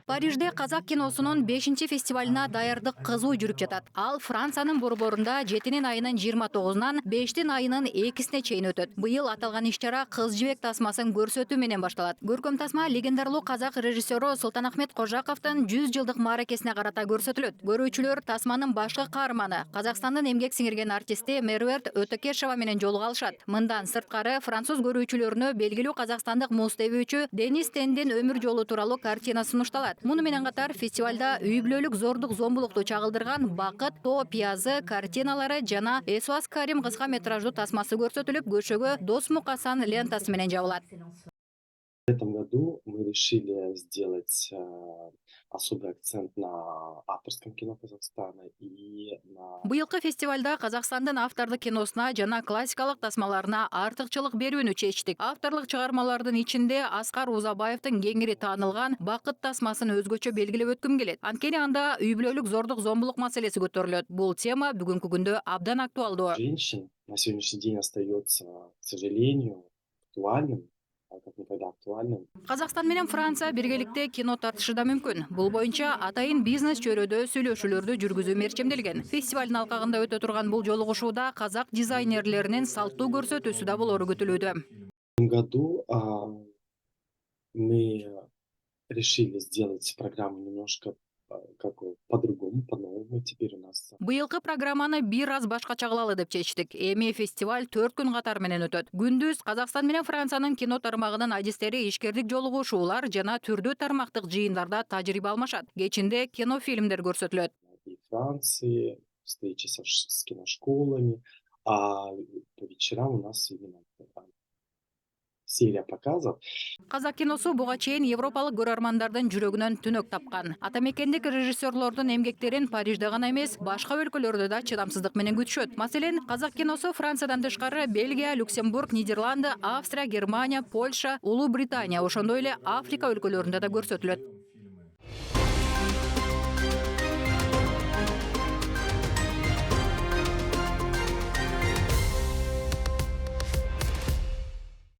Парижде казак киносунун 5-фестивалына даярдык кызуу жүрүп жатат. Ал Франциянын борборунда 7 айынын 29-нан 5 айынын 2-сине чейин өтөт. Быйыл аталган иш-чара кыз жибек тасмасын көрсөтүү менен башталат. Көркөм тасма легендарлуу казак режиссеру Султанахмет Кожаковдун 100 жылдык мааракесине карата көрсөтүлөт. Көрүүчүлөр тасманын башкы каарманы, Казакстандын эмгек сиңирген артисти Меруерт Өтөкешова менен жолуга алышат. Мындан сырткары француз көрүүчүлөрүнө белгилүү казакстандык муз тебүүчү Денис Тендин өмүр жолу тууралуу картина сунушталат. Муну менен катар фестивалда үй бүлөлүк зордук зомбулукту чагылдырган Бакыт, Тоо пиязы картиналары жана Эсуас Карим кыска метраждуу тасмасы көрсөтүлүп, көшөгө Дос Мукасан лентасы менен жабылат. В этом году мы решили сделать особый акцент на авторском кино Казахстана и на... Быйылкы фестивалда Казакстандын автордук киносуна жана классикалык тасмаларына артыкчылык берүүнү чечтик. Авторлук чыгармалардын ичинде Аскар Узабаевдин кеңири таанылган Бакыт тасмасын өзгөчө белгилеп өткүм келет. Анткени анда үй бүлөлүк зордук зомбулук маселеси көтөрүлөт. Бул тема бүгүнкү күндө абдан актуалдуу. Женщин на сегодняшний день остается, к сожалению, актуальным. Как никогда актуальным. Казакстан менен Франция биргеликте кино тартышы да мүмкүн. Бул боюнча атайын бизнес чөйрөдө сүйлөшүүлөрдү жүргүзүү мерчемделген. Фестивалдын алкагында өтө турган бул жолугушууда казак дизайнерлеринин салттуу көрсөтүүсү да болору күтүлүүдө. В этом году мы решили сделать программу немножко как по-другому, по-новому. Теперь у нас... Быйылкы программаны бир аз башкача кылалы деп чечтик. Эми фестиваль 4 күн катар менен өтөт. Күндүз Казакстан менен Франциянын кино тармагынын адистери ишкердик жолугушуулар жана түрдүү тармактык жыйындарда тажрыйба алмашат. Кечинде кинофильмдер көрсөтүлөт. И Франции, встречи с киношколами, а по вечерам у нас именно серия показов. Казак киносу буга чейин европалык көрөрмандардын жүрөгүнөн түнөк тапкан. Атамекендик режиссерлордун эмгектерин Парижде гана эмес, башка өлкөлөрдө да чыдамсыздык менен күтүшөт. Маселен, казак киносу Франциядан тышкары Бельгия, Люксембург, Нидерланды, Австрия, Германия, Польша, Улуу Британия, ошондой эле Африка өлкөлөрүндө да көрсөтүлөт.